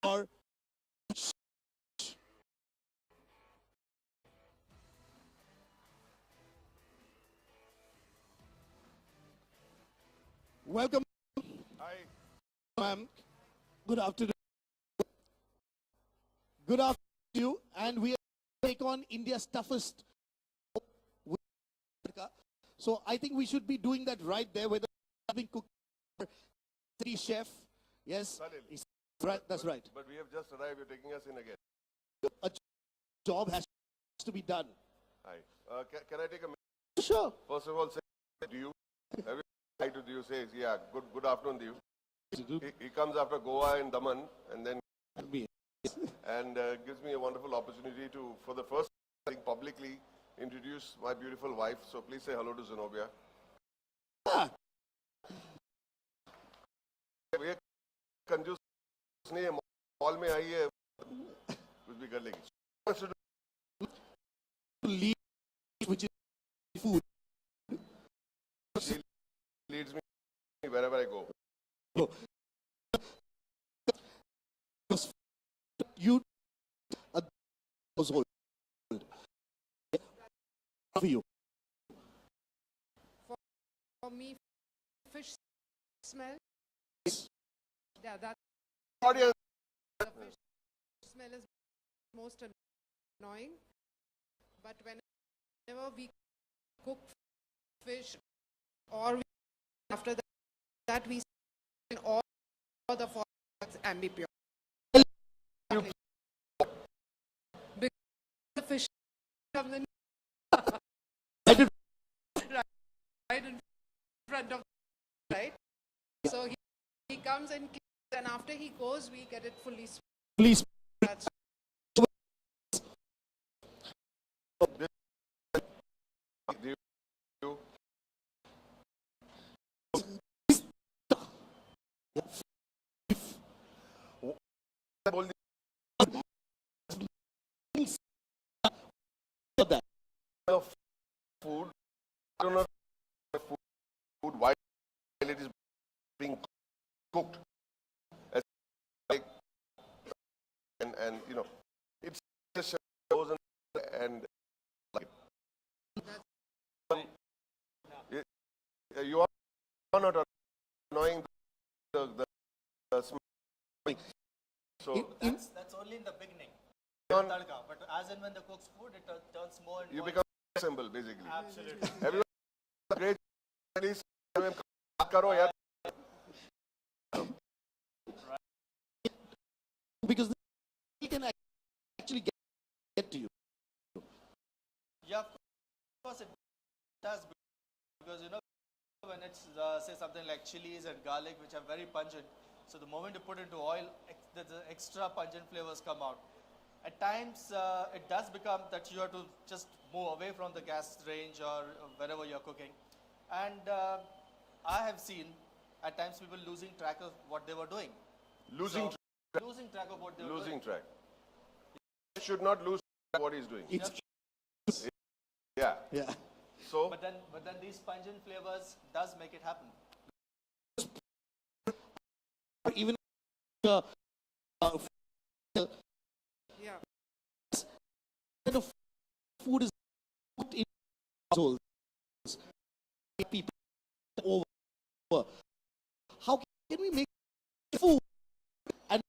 or welcome, Hi. ma'am. Good afternoon. Good afternoon to you. And we take on India's toughest. So I think we should be doing that right there, whether having cooked or city chef. Yes, Salil. right. That's right. But we have just arrived. You're taking us in again. A job has to be done. Hi. Can I take a minute? Sure. First of all, say to you. Every hi to you says, yeah, good afternoon to you. He comes after Goa and Daman and then gives me a wonderful opportunity to, for the first time publicly, introduce my beautiful wife. So please say hello to Zenobia. Ah. ये कंजूस नहीं है, mall में आई है, कुछ भी कर लेगी. Lead, which is food. She leads me wherever I go. You a household for you. For me, fish smell. Yeah, that Audience. the fish smell is most annoying. But whenever we cook fish, or after that we send all the products Ambi Pur. Because the fish comes in right in front of, right? So he comes and cleans, and after he goes, we get it fully spread. Please. That's Of food, I don't know food while it is being cooked, as like, and you know, it's just goes and like you are not annoying the smell. So That's only in the beginning. Tadka, but as and when the cooks food, it turns more and you more. become a symbol basically. Absolutely. Everyone great. Please karo yaar. Because he can actually get to you. Yeah, of course it does, because you know when it's say something like chilies and garlic, which are very pungent. So the moment you put into oil, the extra pungent flavors come out. At times, it does become that you have to just move away from the gas range or wherever you're cooking. And I have seen at times people losing track of what they were doing. Losing Losing track of what they were losing doing. track. He should not lose track of what he's doing. It's Yeah. yeah. So But then these pungent flavors does make it happen. Even yeah. kind of food is cooked in households. People over. How can we make food and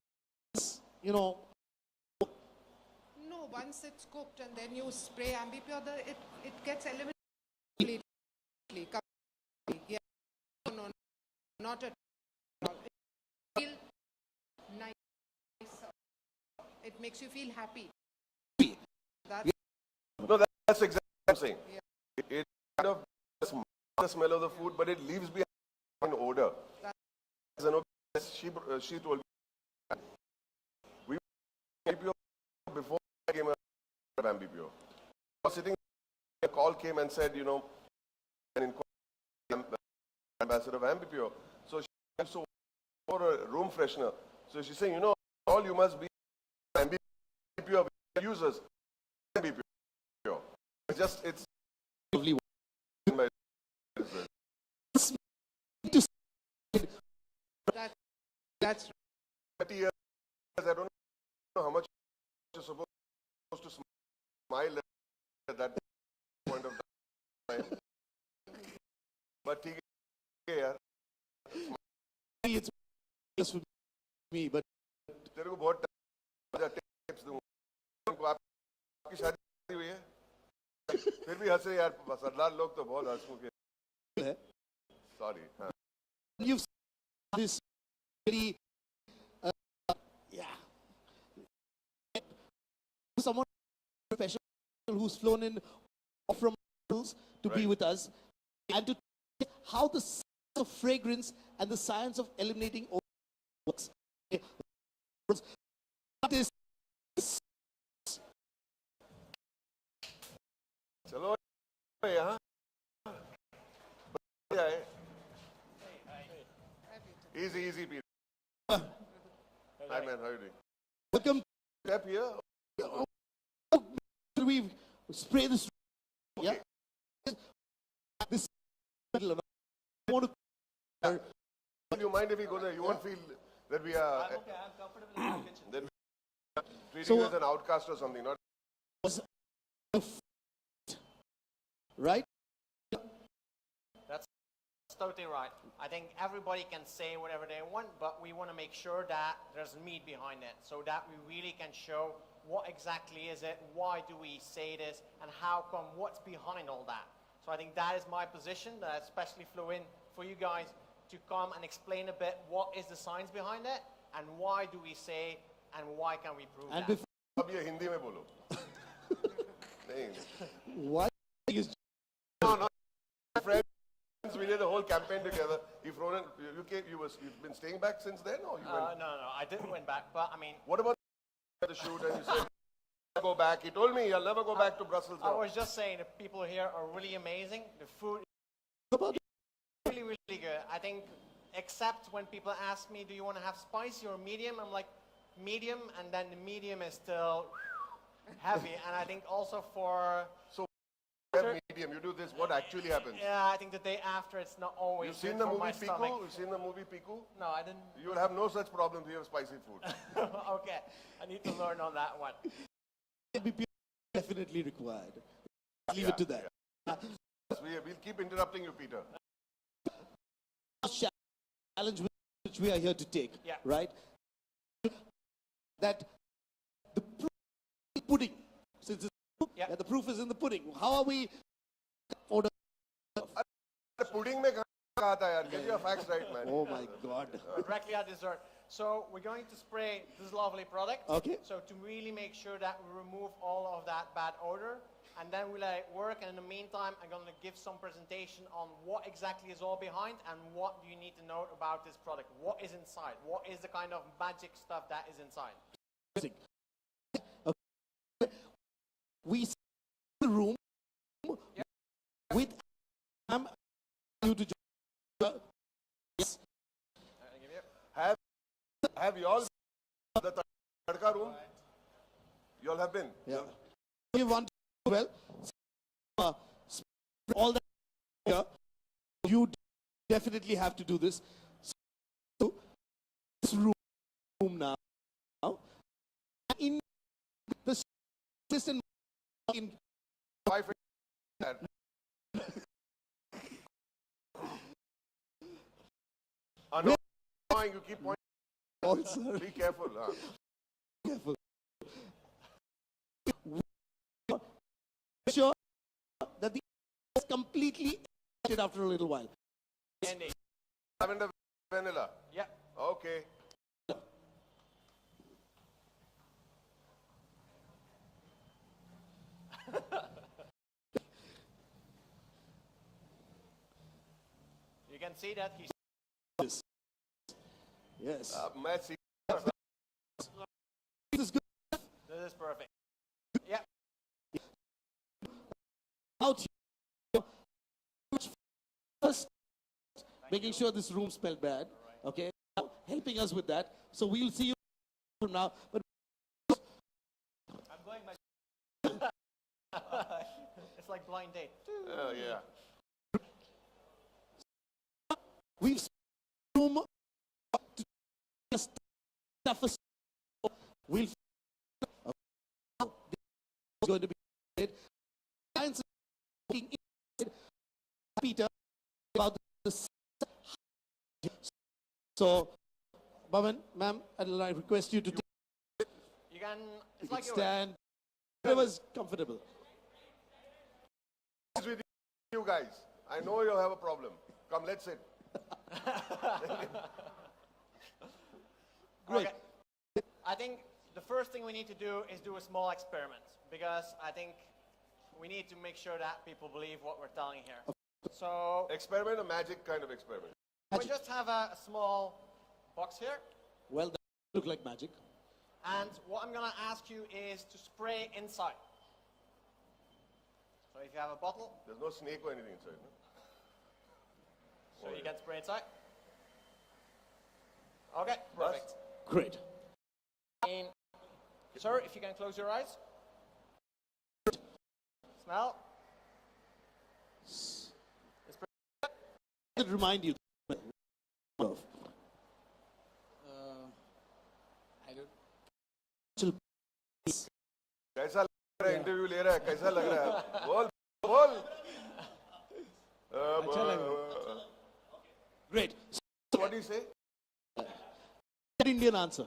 No, once it's cooked and then you spray Ambi Pur, it gets eliminated completely. Yeah. No, not at all. It feels nice. It makes you feel happy. That's no, that's exactly what I'm saying. Yeah. It kind of the smell of the food, but it leaves behind an odor. She told me we were before I came to Ambi Pur. I was sitting. A call came and said, an ambassador of Ambi Pur. So she so for a room freshener. So she's saying, all you must be Ambi Pur users. Ambi Pur. It's lovely. in my that's 30 years, I don't know how much you're supposed to smile at that point of time. But ठीक है यार, It's just for me, but तेरे को बहुत tips दूंगा. उनको आपकी शादी हुई है? फिर भी हंसे यार, सरदार लोग तो बहुत हंसमुख हैं. Sorry. हाँ. you've seen this really, yeah, someone professional who's flown in from to be with us and to tell how the science of fragrance and the science of eliminating odor works. What is चलो यहाँ जाए. Easy, Peter. Hi man, how are you doing? welcome? Step here. We spray this. Yeah. This. I want to. Do you mind if we go there? You won't feel that we are I'm okay, I'm comfortable in my kitchen. that we are treating So, you as an outcast or something. Not Right? That's totally right. I think everybody can say whatever they want, but we want to make sure that there's meat behind it, so that we really can show what exactly is it, why do we say this, and how come, what's behind all that. So I think that is my position, that I especially flew in for you guys to come and explain a bit what is the science behind it, and why do we say, and why can we prove And that. before, अब ये हिंदी में बोलो. नहीं. why is No. Friends, we did a whole campaign together. You've been staying back since then, or you went? No, I didn't win back, but I mean, What about the shoot? And you said, go back. He told me, I'll never go back to Brussels I now. was just saying the people here are really amazing. The food about is really good. I think, except when people ask me, do you want to have spicy or medium? I'm like, medium, and then the medium is still heavy. And I think also for, So, you have medium. You do this. What actually happens? yeah, I think the day after it's not always You've seen good the for movie my stomach. Piku? You've seen the movie Piku? No, I didn't. You will have no such problems if you have spicy food. Okay, I need to learn on that one. Ambi definitely required? Leave it to that. We'll keep interrupting you, Peter. Challenge which we are here to take, Yeah. right? That the proof is pudding, since Yeah. the proof is in the pudding. How are we order? The pudding में कहाँ आता यार? Get your facts right, man. Oh my God! Directly at dessert. So we're going to spray this lovely product. Okay. So to really make sure that we remove all of that bad odor, and then we let it work. And in the meantime, I'm going to give some presentation on what exactly is all behind and what do you need to know about this product. What is inside? What is the kind of magic stuff that is inside? Okay. We sit in the room with you to join. Yes. Have you all the tadka room? You all have been? Yeah. You want to well all that here, you definitely have to do this. So this room now in the system in Wife and annoying, you keep pointing. also Be careful. Huh? careful. Sure that the is completely emptied after a little while. Andy. Lavender vanilla. Yeah. Okay. You can see that he's Yes. Yes. मैं सी- This is good. this is perfect. Yeah. Out here. First, making sure this room smelled bad. Okay. Helping us with that. So we'll see you from now. But I'm going my it's like blind date. Oh, yeah. we've room to just toughest. We'll it's going to be great. Science is looking inside Peter about the so, Boman, ma'am, I request you to take You can, you it's like you stand, whatever's comfortable. It's with you guys. I know you have a problem. Come, let's sit. Great. Okay. I think the first thing we need to do is do a small experiment because I think we need to make sure that people believe what we're telling here. So Experiment, a magic kind of experiment. we just have a small box here, Well, that look like magic. and what I'm going to ask you is to spray inside. So if you have a bottle, There's no snake or anything inside, no? so you can spray inside. Okay, perfect. Great. And, sir, if you can close your eyes. Smell. I remind you of I don't. कैसा लग रहा है interview ले रहा है कैसा लग रहा है बोल बोल अच्छा लग रहा great. what do you say Indian answer.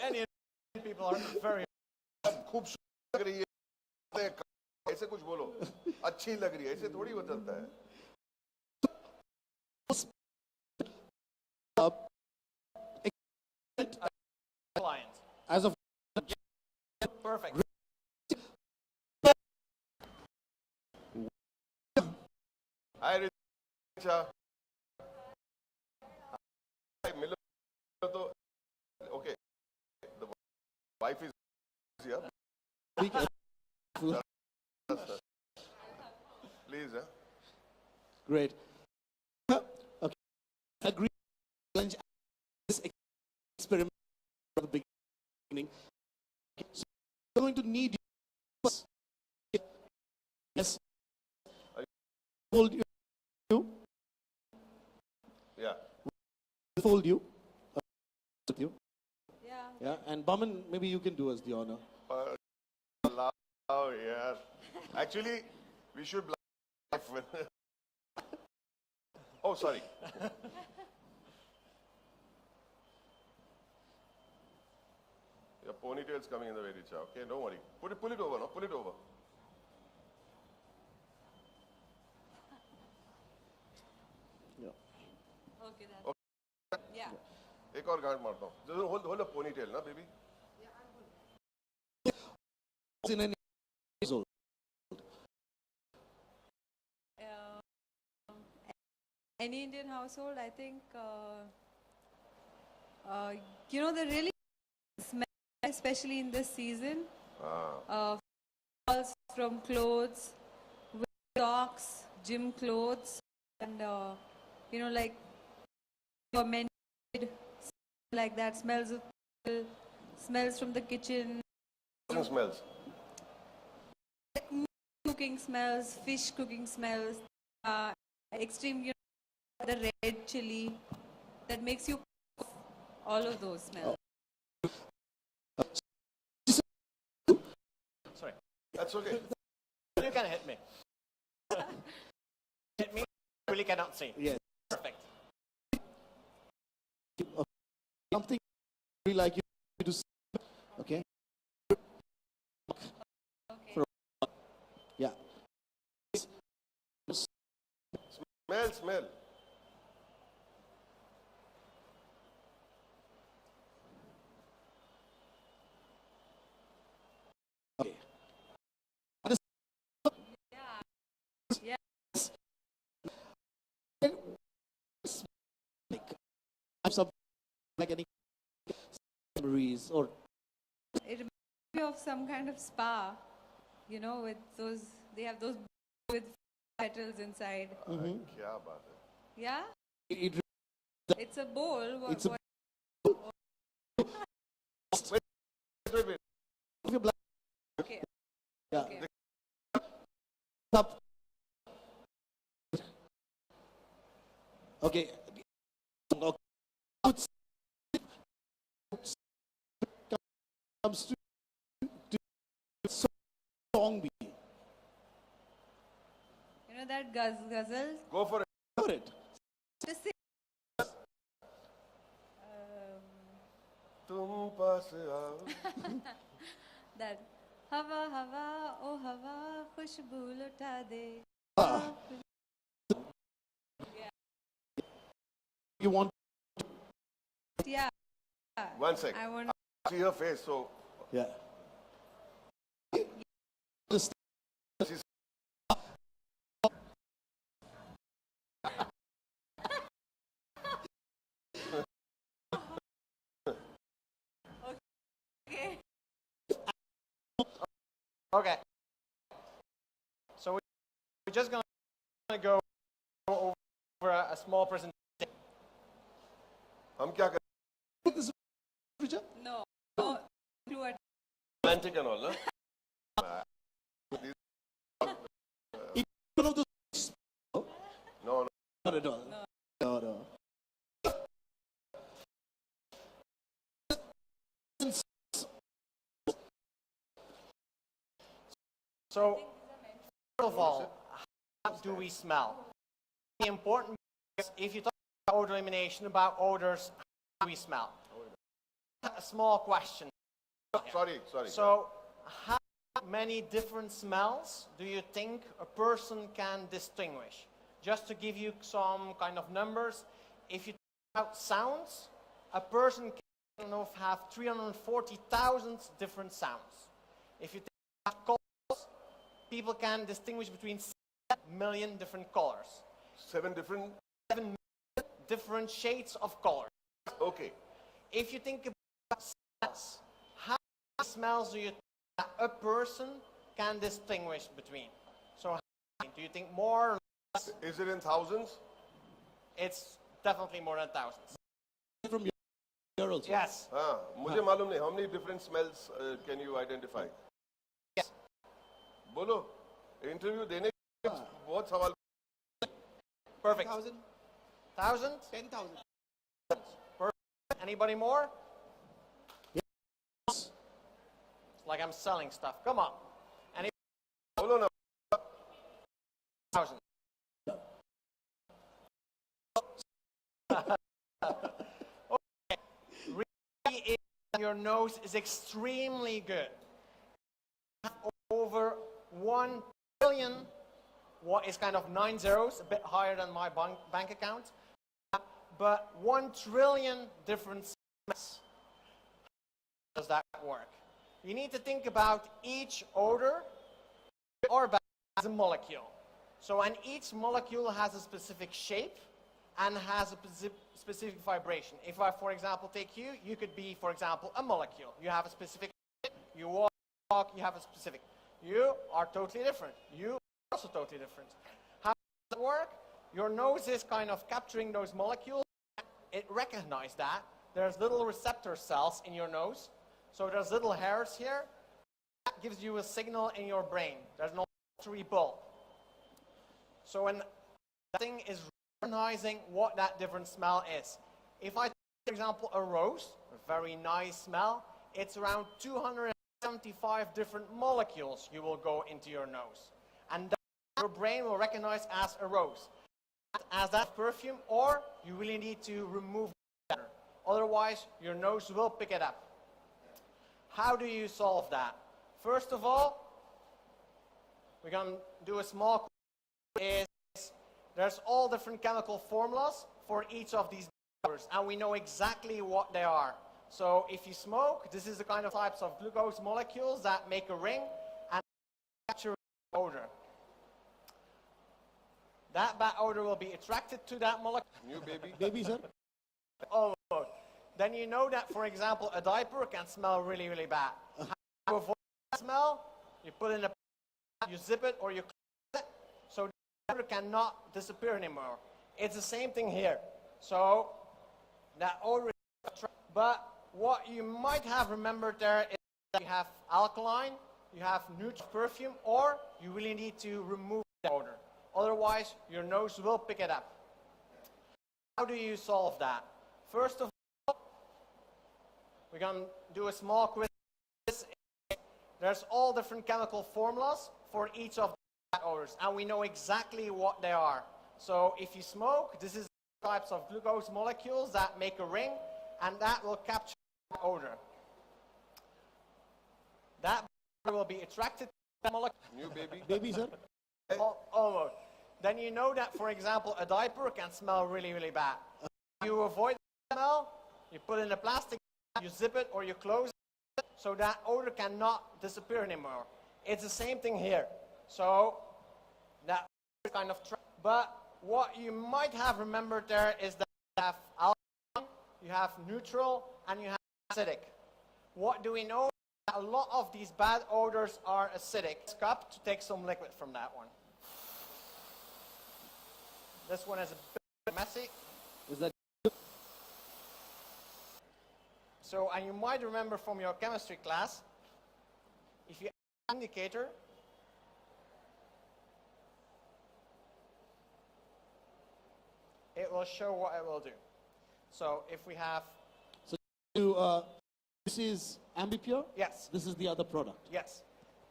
Any people are very. खूबसूरत लग रही है ऐसे कुछ बोलो अच्छी लग रही है ऐसे थोड़ी हो चलता है Client. As of Perfect. हाय रिचा मिलो तो okay the wife is here be careful. Please Great. Okay. Agree. Challenge this experiment from the beginning. So we're going to need you. Yes. Fold you. या Fold you. With you. Yeah. Yeah. And Boman, maybe you can do us the honor. Oh yeah. Actually, we should laugh. Oh, sorry. Your ponytail's coming in the way, Richa. Okay, don't worry. Pull it over, no? Pull it over. Yeah. Okay, that's yeah. एक और गांठ मारता हूँ. Just hold a ponytail, na, baby? It's in an years old. Any Indian household, I think, you know, the really smell, especially in this season, falls from clothes, socks, gym clothes, and you know, like fermented, like that smells from the kitchen, Smells. cooking smells, fish cooking smells, extreme, you know, the red chili that makes you cough, all of those smells. Sorry. That's okay. You can hit me. Hit me. Really cannot see. Yes. Perfect. Something we like you to see. Okay. Yeah. Smell. Okay. Yeah. Some like any memories or It reminds me of some kind of spa, you know, with those, they have those with petals inside. क्या बात है? Yeah? it It's a bowl. It's a- what- Wait. of your blood. okay. Yeah. Okay. Up. Okay. comes to song be? You know that ghazal? Go for it. For it. Just say, Tum paas aao. that Hawa Hawa, oh Hawa, khushboo luta de. You want Yeah. 1 sec. I want See her face, so yeah. she's Okay. So we're just going to go over a small presentation. हम क्या करें? This Richa? no. No clue at Romantic and all, huh? It's one of those. No, no. Not at all. No, no. So, first of all, how do we smell? The important is if you talk about odor elimination, about odors, how do we smell? A small question. Sorry. So, how many different smells do you think a person can distinguish? Just to give you some kind of numbers, if you talk about sounds, a person can have 340,000 different sounds. If you think about colors, people can distinguish between 7 million different colors. 7 different. 7 million different shades of color. Okay. If you think about smells, how many smells do you think that a person can distinguish between? So how many? Do you think more or less? Is it in thousands? It's definitely more than thousands. From your also. Yes. हाँ, मुझे मालूम नहीं. How many different smells can you identify? Yes. बोलो. Interview देने के बहुत सवाल. Perfect. 1,000, 1,000? 10,000. Perfect. Anybody more? Yes. It's like I'm selling stuff. Come on. Any बोलो ना. 1,000? Okay. Really, your nose is extremely good. Over 1 billion, what is kind of 9 zeros, a bit higher than my bank account, but 1 trillion different smells. How does that work? You need to think about each odor or bag as a molecule. So, and each molecule has a specific shape and has a specific vibration. If I, for example, take you, you could be, for example, a molecule. You have a specific shape, you walk, you have a specific. You are totally different. You are also totally different. How does it work? Your nose is kind of capturing those molecules. It recognizes that. There's little receptor cells in your nose. So there's little hairs here. That gives you a signal in your brain. There's no battery bulb. So when that thing is recognizing what that different smell is. If I take, for example, a rose, a very nice smell, it's around 275 different molecules you will go into your nose. And that your brain will recognize as a rose. As that perfume, or you really need to remove that. Otherwise, your nose will pick it up. How do you solve that? First of all, we're going to do a small quiz. There's all different chemical formulas for each of these odors, and we know exactly what they are. So if you smoke, this is the kind of types of glucose molecules that make a ring and capture odor. That bad odor will be attracted to that molecule. New baby. Baby, sir? Oh, then you know that, for example, a diaper can smell really, really bad. How to avoid that smell? You put it in a, you zip it or you close it, so the odor cannot disappear anymore. It's the same thing here. So that odor is, but what you might have remembered there is that you have alkaline, you have neutral perfume, or you really need to remove the odor. Otherwise, your nose will pick it up. How do you solve that? First of all, we're going to do a small quiz. there's all different chemical formulas for each of the odors, and we know exactly what they are. So if you smoke, this is types of glucose molecules that make a ring, and that will capture the odor. That will be attracted to the molecule. New baby. Baby, sir? Almost. Then you know that, for example, a diaper can smell really, really bad. You avoid the smell, you put it in a plastic, you zip it or you close it, so that odor cannot disappear anymore. It's the same thing here. So that kind of but what you might have remembered there is that you have alkaline, you have neutral, and you have acidic. What do we know? A lot of these bad odors are acidic. Cup to take some liquid from that one. This one is a bit messy. Is that So, and you might remember from your chemistry class, if you add an indicator, it will show what it will do. So if we have, this is Ambi Pur? yes, This is the other product. yes.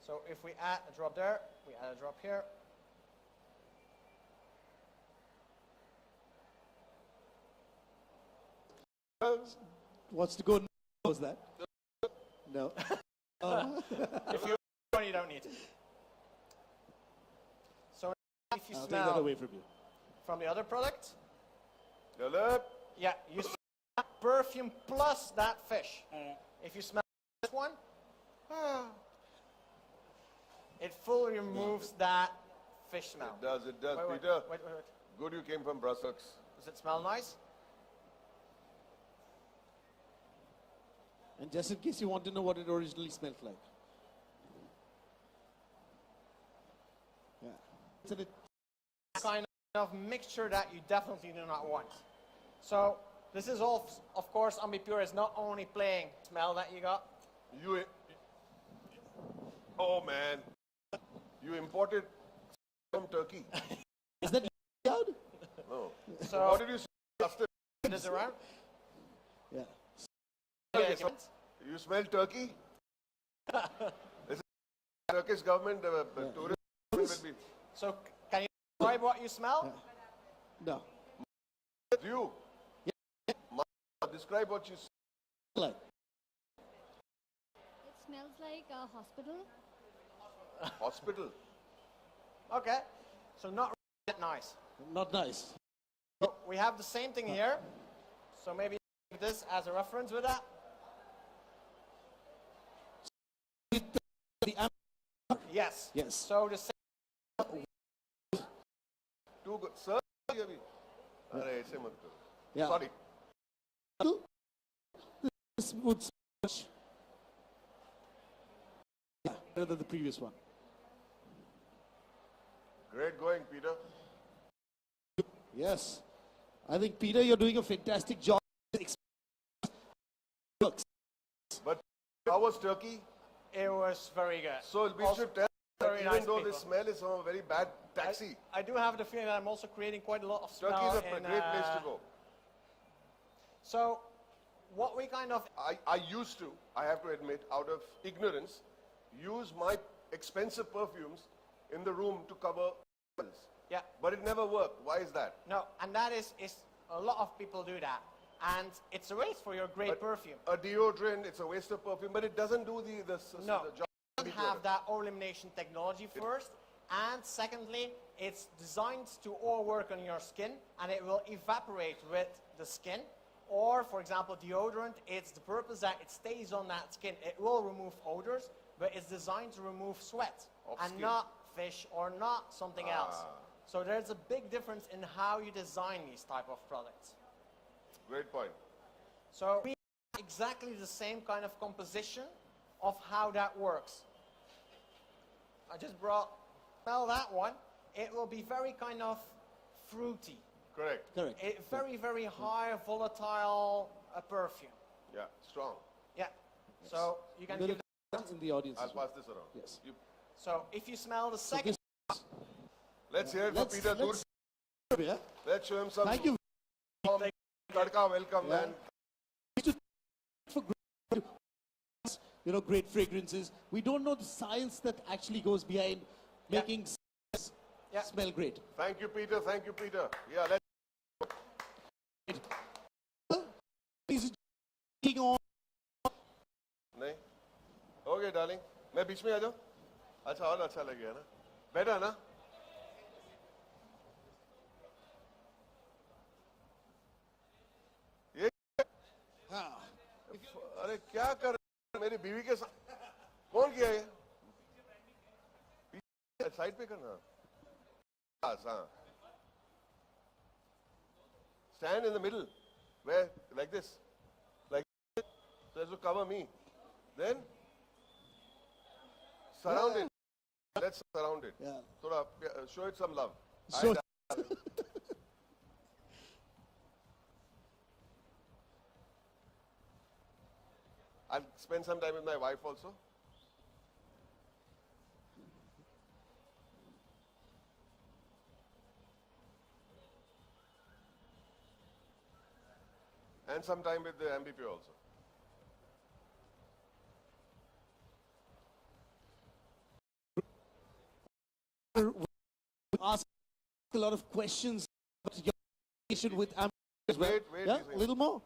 So if we add a drop there, we add a drop here. What's to go knows that? No. If you don't, you don't need it. So if you I'll take that smell away from you. from the other product, Galap. yeah, you smell that perfume plus that fish. If you smell this one, it fully removes that fish smell. It does, Wait, Peter. wait. Good you came from Brussels. Does it smell nice? And just in case you want to know what it originally smelled like. Yeah. Isn't it? Kind of mixture that you definitely do not want. So this is all, of course, Ambi Pur is not only playing smell that you got. Oh man, you imported from Turkey. Is that loud? No. So What did you say? Custard? this around. Yeah. Okay, You smell Turkey? This is Turkish government, tourism will be. so can you describe what you smell? No. You. Describe what you Like. It smells like a hospital. hospital. Okay, so not really that nice. Not nice. So we have the same thing here. So maybe use this as a reference with that. The Ambi. Yes. Yes. So the same. Too good. Sir, अभी. अरे ऐसे मत करो. Yeah. Sorry. This would smell better than the previous one. Great going, Peter. Yes. I think, Peter, you're doing a fantastic job. Works. But how was Turkey? It was very good. So we Also, should tell very even nice though people. the smell is from a very bad taxi, I do have the feeling that I'm also creating quite a lot of smell. Turkey is a in, great place to go. So, what we kind of I used to, I have to admit, out of ignorance, use my expensive perfumes in the room to cover smells. yeah But it never worked. Why is that? no, and that is a lot of people do that, and it's a waste for your great perfume. A deodorant, it's a waste of perfume, but it doesn't do the No, job. it doesn't have that oil elimination technology first, and secondly, it's designed to all work on your skin, and it will evaporate with the skin. Or, for example, deodorant, it's the purpose that it stays on that skin. It will remove odors, but it's designed to remove sweat, Of and skin. not fish or not something else. So there's a big difference in how you design these type of products. Great point. So we have exactly the same kind of composition of how that works. I just smell that one. It will be very kind of fruity. Correct. Correct. Very, very high volatile perfume. Yeah, strong. Yeah. So you can I'm give gonna in the audience. I'll as well. pass this around. Yes. You, So if you smell the So second, this, let's hear it for let's, Peter. let's, yeah. Let's show him some. Thank you. Tadka, welcome, Yeah. man. For great fragrances. We don't know the science that actually goes behind making smell great. Thank you, Peter. Thank you, Peter. Yeah, let's. Is it on? नहीं okay darling मैं बीच में आ जाऊं अच्छा और अच्छा लगे ना बेटा ना ये अरे क्या कर रहे हैं? मेरी बीवी के साथ कौन किया ये साइड पे करना हाँ stand in the middle where like this so as to cover me then surround it let's surround it Yeah. thoda show it some love Show- I'll spend some time with my wife also and some time with the Ambi Pur also. Ask a lot of questions about your relation with Ambi as well. Wait, Yeah, wait. a little more.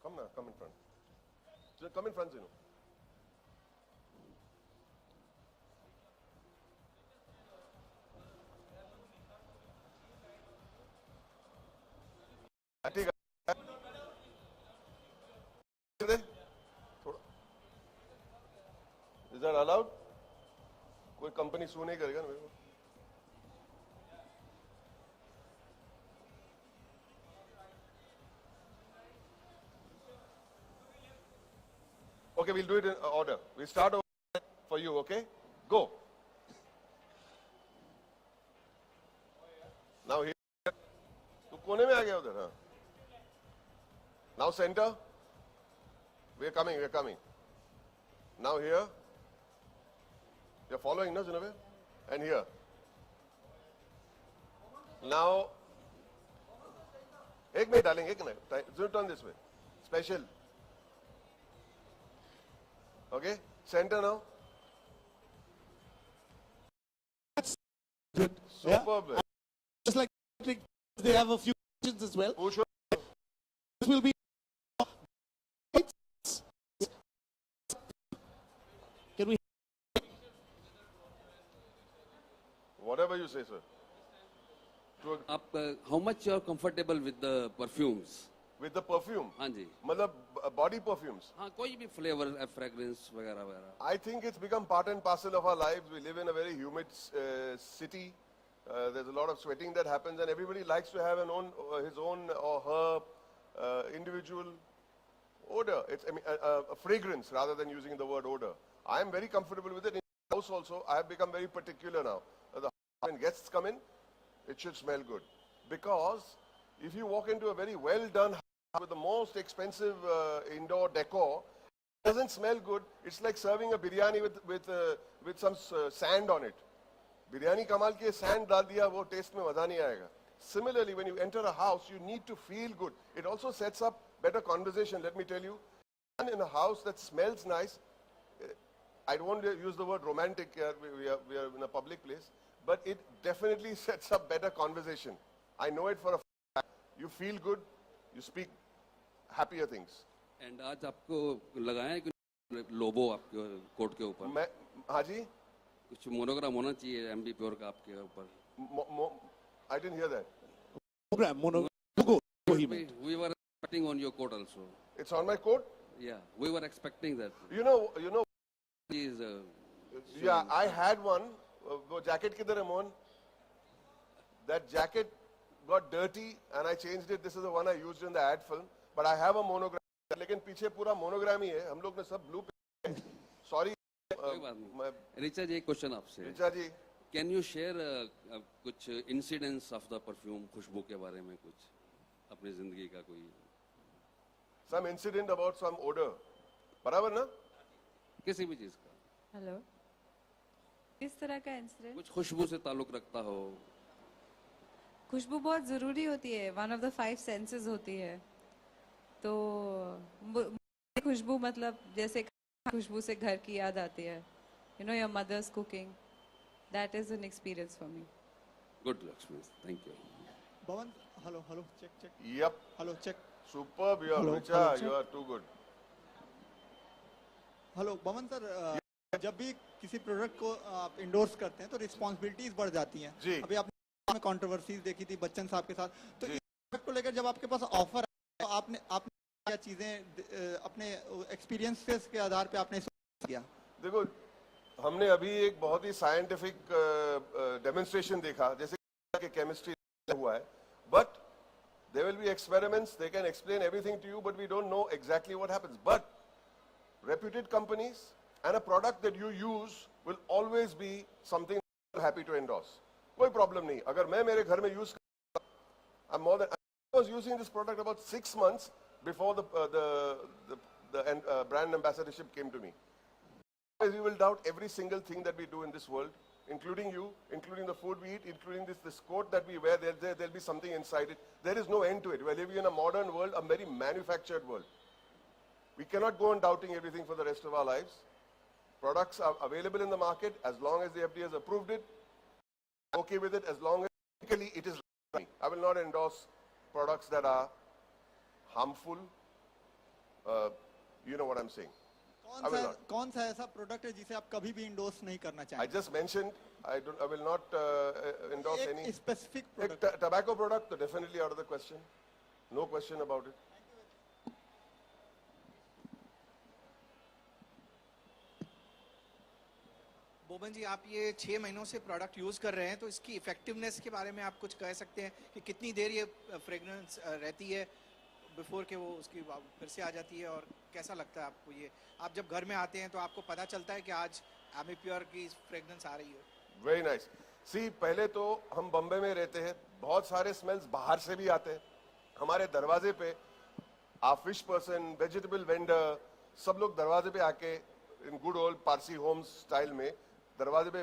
Come now, come in front. Come in front, Zinu. ठीक है थोड़ा is that allowed कोई company सू नहीं करेगा ना मेरे को Okay, we'll do it in order. We'll start over for you, okay? Go. Now here. तू कोने में आ गया उधर हाँ. Now center. We're coming. Now here. You're following, no, Zinove? And here. Now. एक मिनट डालेंगे एक minute. Turn this way. Special. Okay, center now. Good. Superb. Yeah. Just like they have a few questions as well. Push. This will be can we Whatever you say, sir. How much you are comfortable with the perfumes? With the perfume. हाँ जी. मतलब body perfumes. हाँ कोई भी flavor, fragrance वगैरह वगैरह. I think it's become part and parcel of our lives. We live in a very humid city. There's a lot of sweating that happens, and everybody likes to have his own or her individual odor. It's a fragrance rather than using the word odor. I am very comfortable with it. In the house also, I have become very particular now. When guests come in, it should smell good. Because if you walk into a very well done house with the most expensive indoor decor, it doesn't smell good. It's like serving a biryani with some sand on it. Biryani kamal ke sand dal diya, wo taste mein maza nahi aayega. Similarly, when you enter a house, you need to feel good. It also sets up better conversation, let me tell you. And in a house that smells nice, I don't want to use the word romantic here, we are in a public place, but it definitely sets up better conversation. I know it for a fact. You feel good, you speak happier things. And आज आपको लगाया कि लोगो आपके coat के ऊपर. हाँ जी. कुछ monogram होना चाहिए एमबी प्योर का आपके ऊपर. I didn't hear that. logo he meant. We were expecting on your coat also. It's on my coat? Yeah, we were expecting that. You know. He is. Yeah, I had one. वो jacket किधर है Mohan? That jacket got dirty and I changed it. This is the one I used in the ad film. But I have a monogram. लेकिन पीछे पूरा monogram ही है. हम लोग ने सब blue. Sorry. कोई बात नहीं. रिचा जी एक क्वेश्चन आपसे. रिचा जी. Can you share कुछ incidents of the perfume खुशबू के बारे में कुछ अपनी जिंदगी का कोई? Some incident about some odor. बराबर ना? किसी भी चीज का. हेलो. इस तरह का इंसिडेंट. कुछ खुशबू से ताल्लुक रखता हो. खुशबू बहुत ज़रूरी होती है. वन ऑफ द 5 सेंसेस होती है. तो खुशबू मतलब जैसे खुशबू से घर की याद आती है. You know, your mother's cooking. That is an experience for me. Good experience. Thank you. Boman, hello, check. Yep. Hello, check. Superb, you are Hello, Richa, hello, you check. are too good. Hello Boman sir, जब भी किसी product को आप endorse करते हैं तो responsibilities बढ़ जाती हैं. जी. अभी आपने कंट्रोवर्सीज देखी थी बच्चन साहब के साथ, तो इस प्रोडक्ट को लेकर जब आपके पास ऑफर आया तो आपने क्या चीजें अपने एक्सपीरियंसेस के आधार पे आपने किया? देखो, हमने अभी एक बहुत ही साइंटिफिक डेमोन्स्ट्रेशन देखा, जैसे कि केमिस्ट्री हुआ है, but there will be experiments, they can explain everything to you, but we don't know exactly what happens. But reputed companies and a product that you use will always be something I'm happy to endorse. कोई problem नहीं. अगर मैं मेरे घर में use I'm more than, I was using this product about 6 months before the brand ambassadorship came to me. You will doubt every single thing that we do in this world, including you, including the food we eat, including this coat that we wear. There'll be something inside it. There is no end to it. We're living in a modern world, a very manufactured world. We cannot go on doubting everything for the rest of our lives. Products are available in the market as long as the FDA has approved it. Okay with it as long as technically it is right. I will not endorse products that are harmful. You know what I'm saying. कौन सा ऐसा product है जिसे आप कभी भी endorse नहीं करना I चाहेंगे? just mentioned, I will not endorse any. एक specific product. Tobacco product, definitely out of the question. No question about it. Boman ji, आप ये 6 महीनों से प्रोडक्ट यूज कर रहे हैं, तो इसकी इफेक्टिवनेस के बारे में आप कुछ कह सकते हैं कि कितनी देर ये फ्रेग्रेंस रहती है बिफोर के वो उसकी फिर से आ जाती है, और कैसा लगता है आपको ये? आप जब घर में आते हैं तो आपको पता चलता है कि आज एम्बी प्योर की फ्रेग्रेंस आ रही है? Very nice. See, पहले तो हम बम्बे में रहते हैं, बहुत सारे स्मेल्स बाहर से भी आते हैं. हमारे दरवाजे पे फिश पर्सन, वेजिटेबल वेंडर, सब लोग दरवाजे पे आके in good old Parsi homes style में दरवाजे पे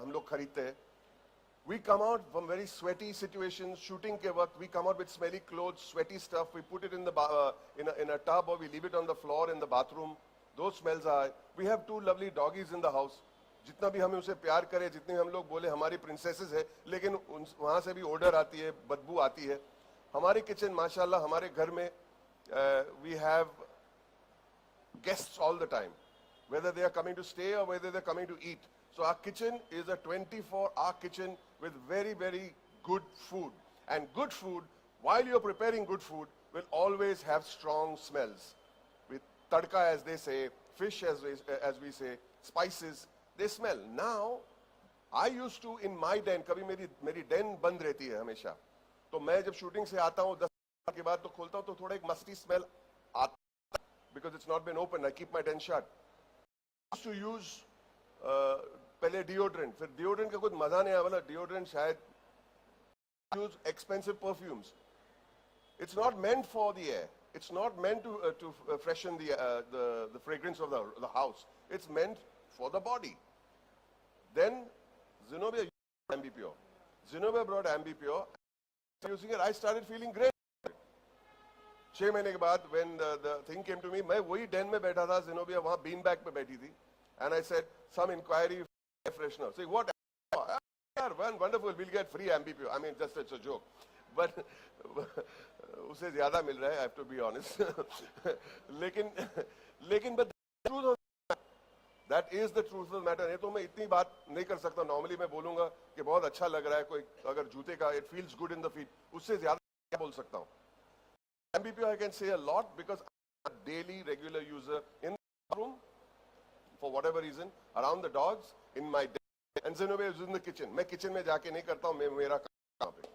हम लोग खरीदते हैं. We come out from very sweaty situations, shooting के वक्त, we come out with smelly clothes, sweaty stuff, we put it in a tub or we leave it on the floor in the bathroom. Those smells are, we have 2 lovely doggies in the house. जितना भी हमें उसे प्यार करे, जितने हम लोग बोले हमारी प्रिंसेसेस है, लेकिन वहाँ से भी ओडर आती है, बदबू आती है. हमारी किचन माशाल्लाह, हमारे घर में we have guests all the time, whether they are coming to stay or whether they are coming to eat. So our kitchen is a 24-hour kitchen with very, very good food. And good food, while you're preparing good food, will always have strong smells. With tadka, as they say, fish, as we say, spices, they smell. Now, I used to, in my den, कभी मेरी den बंद रहती है हमेशा. तो मैं जब shooting से आता हूँ 10 मिनट के बाद तो खोलता हूँ तो थोड़ा एक मस्ती स्मेल आता है, because it's not been open. I keep my den shut. I used to use पहले deodorant, फिर deodorant का कुछ मजा नहीं आया, वाला deodorant शायद use expensive perfumes. It's not meant for the air. It's not meant to freshen the fragrance of the house. It's meant for the body. Then Zenobia used Ambi Pur. Zenobia brought Ambi Pur. Using it, I started feeling great. 6 महीने के बाद, when the thing came to me, मैं वही den में बैठा था, Zenobia वहाँ bean bag पे बैठी थी, and I said, some inquiry air freshener. Say what? Wonderful, we'll get free Ambi Pur. I mean, just it's a joke, but उसे ज़्यादा मिल रहा है, I have to be honest. लेकिन but the truth of that is the truth of the matter. नहीं तो मैं इतनी बात नहीं कर सकता. Normally मैं बोलूँगा कि बहुत अच्छा लग रहा है, कोई अगर जूते का it feels good in the feet, उससे ज़्यादा क्या बोल सकता हूँ. Ambi Pur I can say a lot because I'm a daily regular user in the room for whatever reason, around the dogs, in my den, and Zenobia is in the kitchen. मैं kitchen में जाके नहीं करता हूँ, मैं मेरा काम पे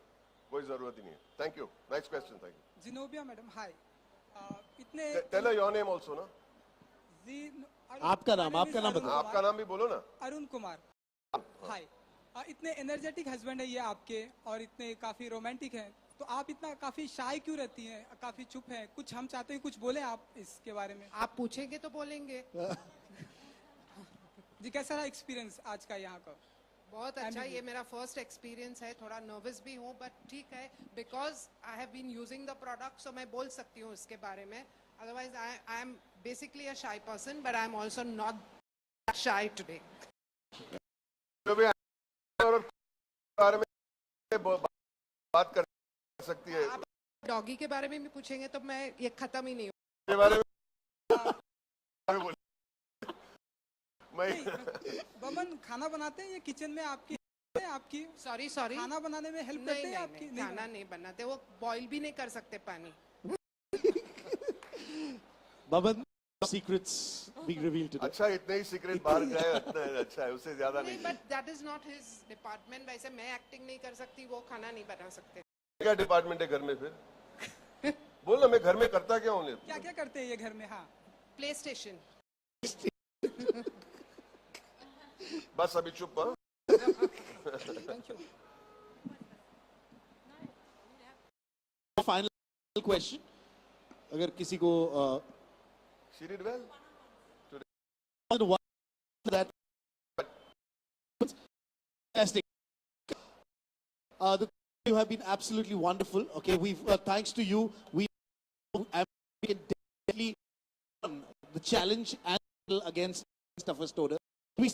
कोई ज़रूरत ही नहीं है. Thank you. Next question. Thank you. Zenobia madam, hi. इतने Tell her your name also, ना. आपका नाम बताओ. आपका नाम भी बोलो ना. अरुण कुमार. हाय. इतने एनर्जेटिक हस्बैंड है ये आपके, और इतने काफी रोमांटिक हैं, तो आप इतना काफी शाय क्यों रहती हैं, काफी चुप हैं? कुछ हम चाहते हैं कुछ बोले आप इसके बारे में. आप पूछेंगे तो बोलेंगे. जी, कैसा रहा एक्सपीरियंस आज का यहाँ का? बहुत अच्छा, ये मेरा फर्स्ट एक्सपीरियंस है, थोड़ा नर्वस भी हूँ बट ठीक है, because I have been using the product, so मैं बोल सकती हूँ इसके बारे में. Otherwise I am basically a shy person, but I am also not shy today. और बारे में बात कर सकती है. आप डॉगी के बारे में भी पूछेंगे तो मैं ये खत्म ही नहीं के बारे में मैं बमन खाना बनाते हैं ये किचन में आपकी सॉरी खाना बनाने में हेल्प करते हैं आपकी? नहीं, खाना नहीं बनाते, वो बॉईल भी नहीं कर सकते पानी. Boman, secrets being revealed today. अच्छा, इतने ही सीक्रेट बाहर गए, इतना अच्छा है, उससे ज्यादा नहीं, नहीं. But that is not his department. वैसे मैं एक्टिंग नहीं कर सकती, वो खाना नहीं बना सकते. क्या डिपार्टमेंट है घर में फिर? बोल ना, मैं घर में करता क्या हूँ? क्या क्या करते हैं ये घर में? हाँ, प्ले स्टेशन. बस अभी चुप. हाँ? Thank you. Final question. अगर किसी को She did well. that fantastic. You have been absolutely wonderful. Okay, we've thanks to you, we can definitely won the challenge and against Mustafa Stoder. We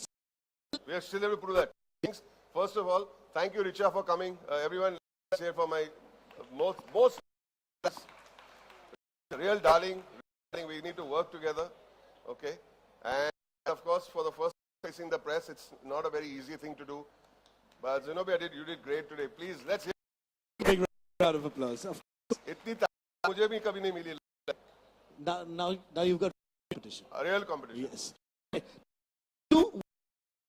We are still able to prove that. First of all, thank you, Richa, for coming. Everyone, let's hear for my most real darling. We need to work together, okay? And of course, for the first facing the press, it's not a very easy thing to do. But Zenobia, you did great today. Please, let's hear. big round of applause. इतनी तारीफ मुझे भी कभी नहीं मिली. Now you've got competition. A real competition. Yes. Two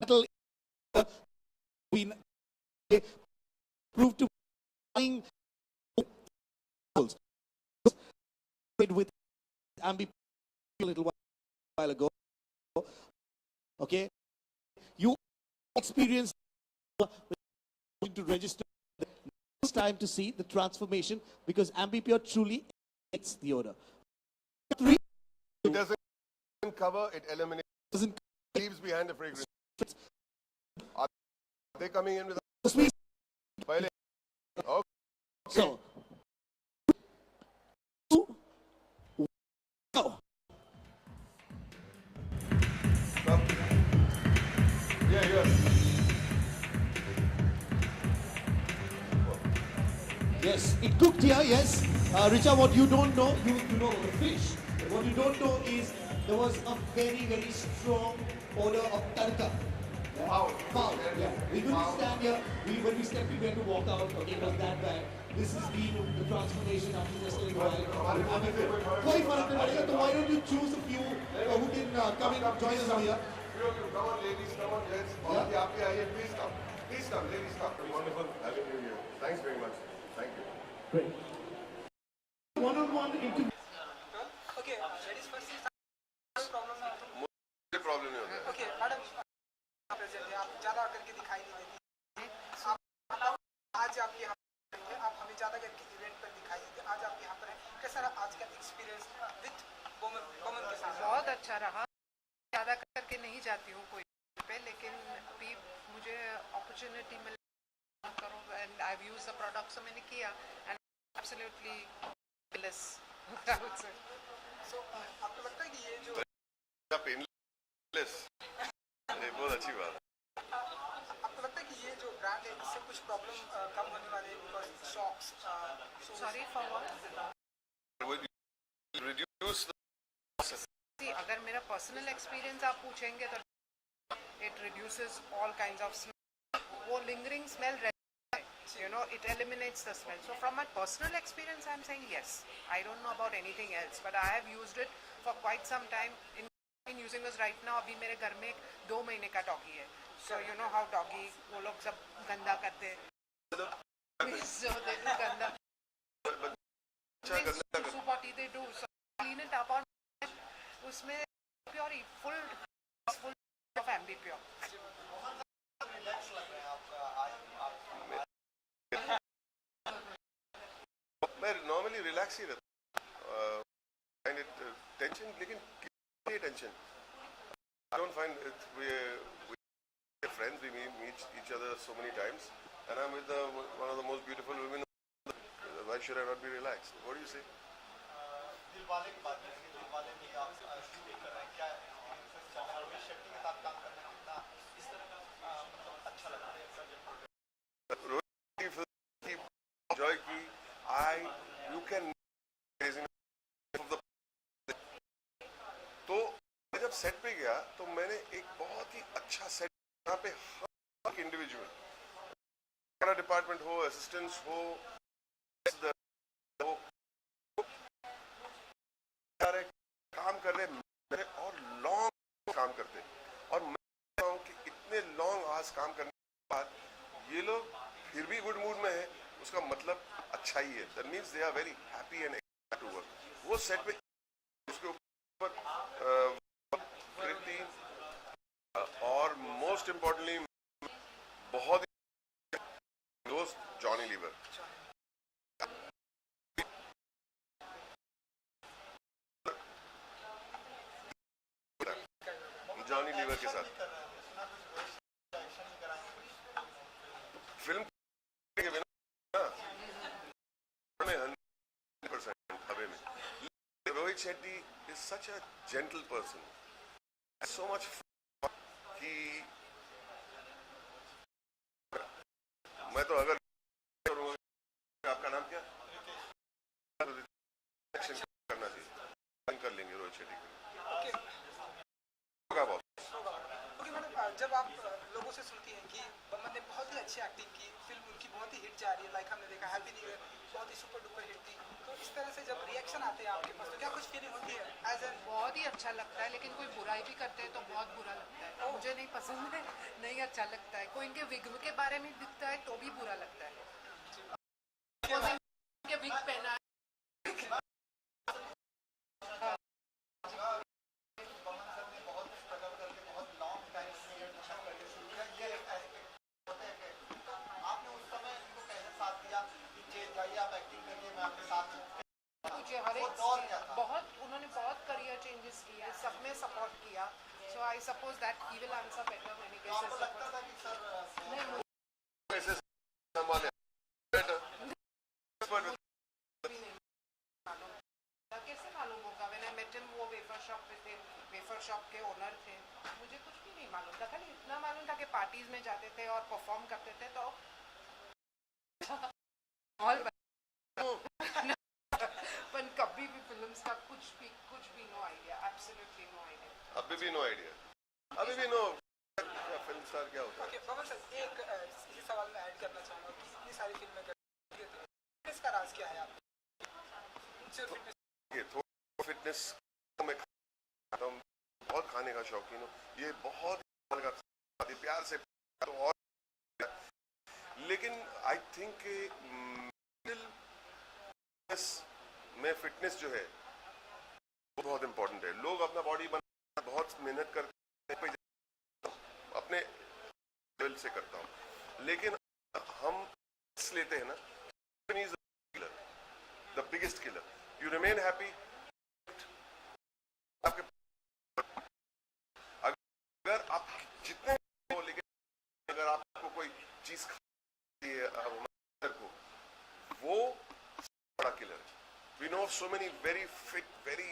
battle been proved to be with Ambi Pur a little while ago. Okay, you experienced to register. It's time to see the transformation because Ambi Pur truly gets the order. Three It doesn't cover, it eliminates, doesn't leaves behind the fragrance. Are they coming in with sweet. a okay. So, go. Stop. Yeah. Yes, it cooked here, yes. Richa, what you don't know, you know the fish. What you don't know is there was a very, very strong odor of tadka. Foul. Foul, yeah. We couldn't stand here. When we stepped in, we had to walk out. Okay, it was that bad. This has been the transformation after just a little while. कोई फर्क नहीं पड़ेगा, तो why don't you choose a few who can come in and join us here? Come on, ladies, come on, gents. Yeah. Please come. Please come, ladies, come. Wonderful having you here. Thanks very much. Thank you. Great. One-on-one interview. Okay, ladies first problem है. मुझे problem नहीं होता. Okay madam, present है, आप ज़्यादा करके दिखाई नहीं देती. आप आज आप यहाँ पर हैं, आप हमें ज़्यादा करके इवेंट पर दिखाई देते. आज आप यहाँ पर हैं, कैसा रहा आज का एक्सपीरियंस विद बोमन के साथ? बहुत अच्छा रहा. ज़्यादा करके नहीं जाती हूँ कोई पे, लेकिन अभी मुझे अपॉर्चुनिटी मिल करूँ and I have used the product, so मैंने किया एंड एब्सोल्युटली ब्लेस. सो आपको लगता है कि ये जो पेनलेस, ये बहुत अच्छी बात है. आपको लगता है कि ये जो ब्रांड है इससे कुछ प्रॉब्लम कम होने वाले हैं because shocks? Sorry for what? Reduce See, अगर मेरा पर्सनल एक्सपीरियंस आप पूछेंगे तो it reduces all kinds of smell. वो lingering smell रहता है, you know, it eliminates the smell. So from my personal experience, I'm saying yes. I don't know about anything else, but I have used it for quite some time. In using this right now, अभी मेरे घर में 2 महीने का doggy है. So you know how doggy वो लोग सब गंदा करते हैं. So they do गंदा. Susu potty they do. So clean it up on उसमें pure full of Ambi Pur. मैं normally relax ही रहता हूँ. Find it tension, लेकिन कितनी tension? I don't find it. friends. We meet each other so many times, and I'm with one of the most beautiful women. Why should I not be relaxed? What do you say? Dilwale की बात करेंगे, दिलवाले में आप shooting कर रहे हैं, क्या रमेश शेट्टी के साथ काम करना कितना इस तरह का मतलब अच्छा लग रहा है Enjoy ki you can of the तो मैं जब सेट पे गया तो मैंने एक बहुत ही अच्छा सेट यहाँ पे हर इंडिविजुअल हमारा डिपार्टमेंट हो, असिस्टेंट्स हो, काम कर रहे मेरे और लॉन्ग काम करते और मैं कहता हूँ कि इतने लॉन्ग आवर्स काम करने के बाद ये लोग फिर भी गुड मूड में है, उसका मतलब अच्छा ही है. That means they are very happy and excited to work. वो सेट पे उसके ऊपर कृति और मोस्ट इम्पोर्टेंटली बहुत दोस्त जॉनी लीवर. जॉनी लीवर के साथ फिल्म के बिना में 100% हवे में. Rohit Shetty is such a gentle person, so much fun कि मैं तो अगर करूँगा आपका नाम क्या करना चाहिए कर लेंगे रोहित शेट्टी का बहुत. जब आप लोगों से सुनती हैं कि बमन ने बहुत ही अच्छी एक्टिंग की, फिल्म उनकी बहुत ही हिट जा रही है, लाइक हमने देखा हैप्पी न्यू ईयर बहुत ही सुपर डुपर हिट थी, तो इस तरह से जब रिएक्शन आते हैं आपके पास तो क्या कुछ फीलिंग होती है? एज एन बहुत ही अच्छा लगता है, लेकिन कोई बुराई भी करते हैं तो बहुत बुरा लगता है. मुझे नहीं पसंद है, नहीं अच्छा लगता है. कोई इनके विग के बारे में दिखता है तो भी बुरा लगता है. इनके विग पहना है हर एक बहुत उन्होंने बहुत करियर चेंजेस किए, सब में सपोर्ट किया. So I suppose that he will answer better when he gets कैसे मालूम होगा? व्हेन आई मेट हिम वो वेफर शॉप पे थे, वेफर शॉप के ओनर थे. मुझे कुछ भी नहीं मालूम था, खाली इतना मालूम था कि पार्टीज में जाते थे और परफॉर्म करते थे तो ऑल पर कभी भी फिल्म्स का कुछ भी no idea, absolutely no idea. अभी भी नो आइडिया, अभी भी नो फिल्म स्टार क्या होता है. बमन सर एक इसी सवाल में ऐड करना चाहूँगा कि इतनी सारी फिल्में इसका राज क्या है आपको? ये थोड़ा फिटनेस में बहुत खाने का शौकीन हूँ, ये बहुत खाती प्यार से तो और, लेकिन आई थिंक में फिटनेस जो है वो बहुत इंपॉर्टेंट है. लोग अपना बॉडी बनाना बहुत मेहनत करते हैं, अपने लेवल से करता हूँ, लेकिन हम लेते हैं ना, the biggest killer. You remain happy आपके अगर आप जितने हो, लेकिन अगर आपको कोई चीज खाती है को, वो बड़ा किलर है. We know so many very fit, very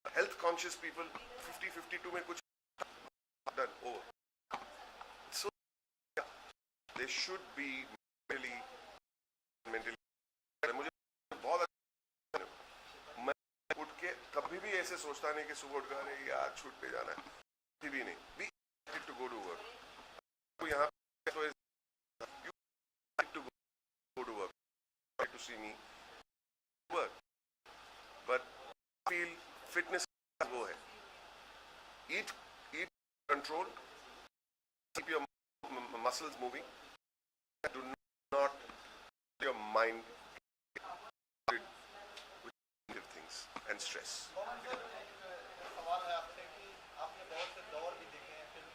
health conscious people. 50-52 में कुछ done over. So yeah, they should be mentally. मुझे बहुत अच्छा, मैं उठ के कभी भी ऐसे सोचता नहीं कि सुबह उठकर अरे यार छूट पे जाना है, भी नहीं. Be excited to go to work. तो यहाँ तो you to go to work. Try to see me work, but feel fitness वो है. Eat control, keep your muscles moving, do not your mind with negative things and stress. सवाल है आपसे कि आपने बहुत से दौर भी देखे हैं, फिल्म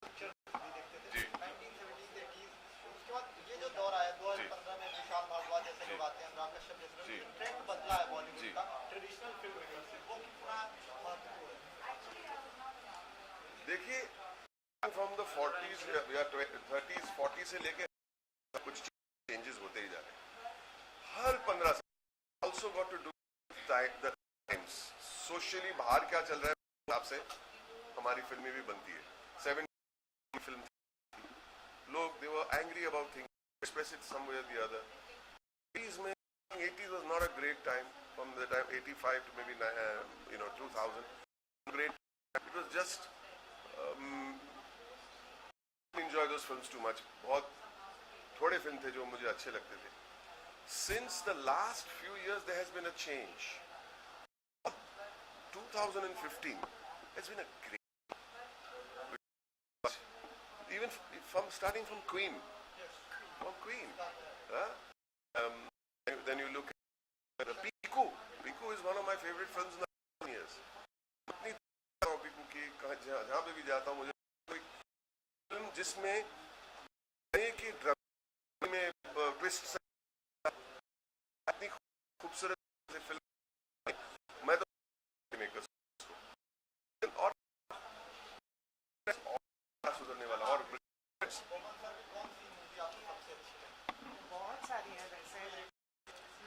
पिक्चर भी देखते थे 1970s 80s, उसके बाद ये जो दौर आया 2015 में विशाल भारद्वाज जैसे लोग आते हैं, अनुराग कश्यप जैसे लोग, ट्रेंड बदला है बॉलीवुड का ट्रेडिशनल फिल्म मेकर्स से, वो कितना महत्वपूर्ण है? देखिए फ्रॉम द 40s या 30s 40 से लेके कुछ चेंजेस होते ही जा रहे हैं हर 15 साल. Also got to do the times. Socially बाहर क्या चल रहा है हिसाब से हमारी फिल्में भी बनती है. 70 फिल्म लोग they were angry about things, express it some way or the other. 80s में 80s was not a great time. From the time 85 to maybe 2000, great. It was just enjoy those films too much. बहुत थोड़े film थे जो मुझे अच्छे लगते थे. Since the last few years there has been a change. 2015 has been a great, even from starting from Queen. From Queen. Then you look at Piku. Piku is one of my favorite films in the years. Piku की जहाँ पे भी जाता हूँ मुझे कोई film जिसमें एक ही ड्रामा में ट्विस्ट इतनी खूबसूरत फिल्म मैं तो मेकर्स को और सुधरने वाला और बहुत सारी हैं वैसे.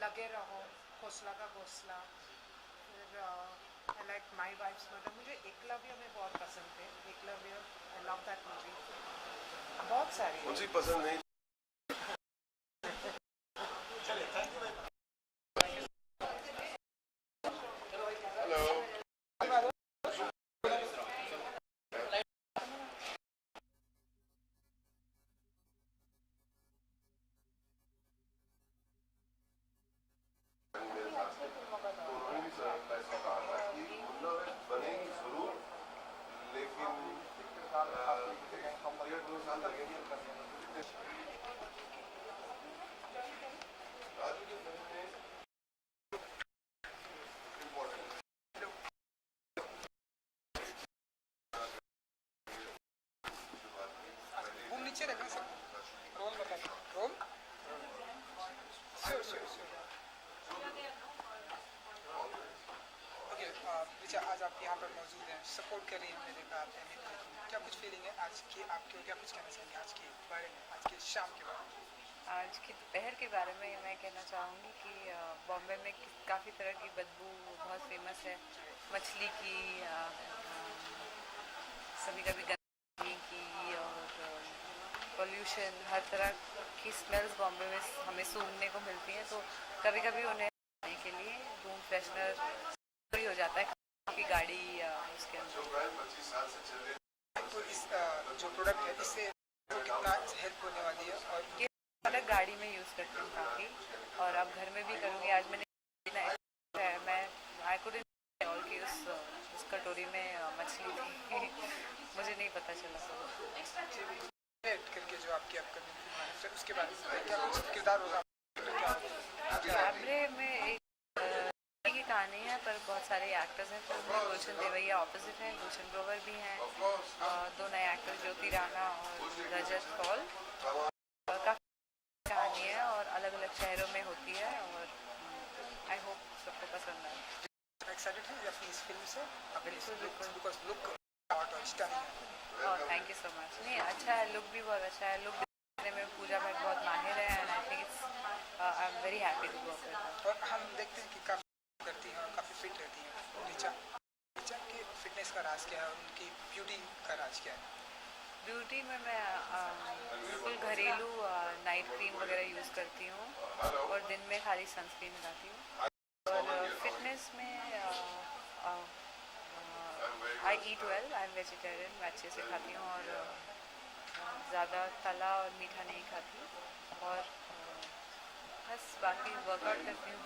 लगे रहो, घोसला का घोसला, फिर I like my wife's mother. मुझे एकलव्य में बहुत पसंद थे. Eklavya, I love that movie. बहुत सारी हैं. मुझे पसंद नहीं. नीचे रखना सब. रोल बता. रोल. श्योर. ओके रिचा, आज आप यहाँ पर मौजूद हैं, सपोर्ट कर रही हैं. मैंने कहा आपने क्या कुछ फीलिंग है आज की आपकी, क्या कुछ कहना चाहेंगे आज के बारे में, आज के शाम के बारे में? आज की दोपहर के बारे में मैं कहना चाहूँगी कि बॉम्बे में काफ़ी तरह की बदबू बहुत फेमस है. मछली की, कभी कभी गंदगी की, और पोल्यूशन, हर तरह की स्मेल्स बॉम्बे में हमें सूंघने को मिलती हैं. तो कभी कभी उन्हें खाने के लिए रूम फ्रेशनर हो जाता है की गाड़ी उसके अंदर. तो इस जो प्रोडक्ट है इससे तो कितना हेल्प होने वाली है? और ये प्रोडक्ट गाड़ी में यूज़ करती हूँ काफ़ी, और अब घर में भी करूँगी. आज मैंने मैं आई कुडंट ऑल की उस कटोरी में मछली थी. मुझे नहीं पता चला. करके जो आपकी अपकमिंग फिल्म है फिर उसके बारे में क्या कुछ किरदार होगा? कैमरे में एक की कहानी है, पर बहुत सारे एक्टर्स हैं फिल्म में. गुलशन देवैया ऑपोजिट है, गुलशन ग्रोवर भी हैं, दो नए एक्टर ज्योति राणा और रजत कौल. काफ़ी कहानी है और अलग अलग शहरों में होती है, और आई होप सबको पसंद आए. एक्साइटेड हैं अपनी इस फिल्म से? बिल्कुल. बिकॉज लुक और स्टाइल. और थैंक यू सो मच. नहीं, अच्छा है, लुक भी बहुत अच्छा है. लुक देखने में पूजा भट्ट बहुत माहिर है, and I think it's I am very happy to work with her. और हम देखते हैं कि काफ़ी करती हैं और काफ़ी फिट रहती हैं. रिचा की फिटनेस का राज क्या है, उनकी ब्यूटी का राज क्या है? ब्यूटी में मैं बिल्कुल घरेलू नाइट क्रीम वगैरह यूज़ करती हूँ, और दिन में खाली सनस्क्रीन लगाती हूँ. और फिटनेस में I eat well, I am vegetarian. मैं अच्छे से खाती हूँ और ज़्यादा तला और मीठा नहीं खाती, और बस बाकी वर्कआउट करती हूँ.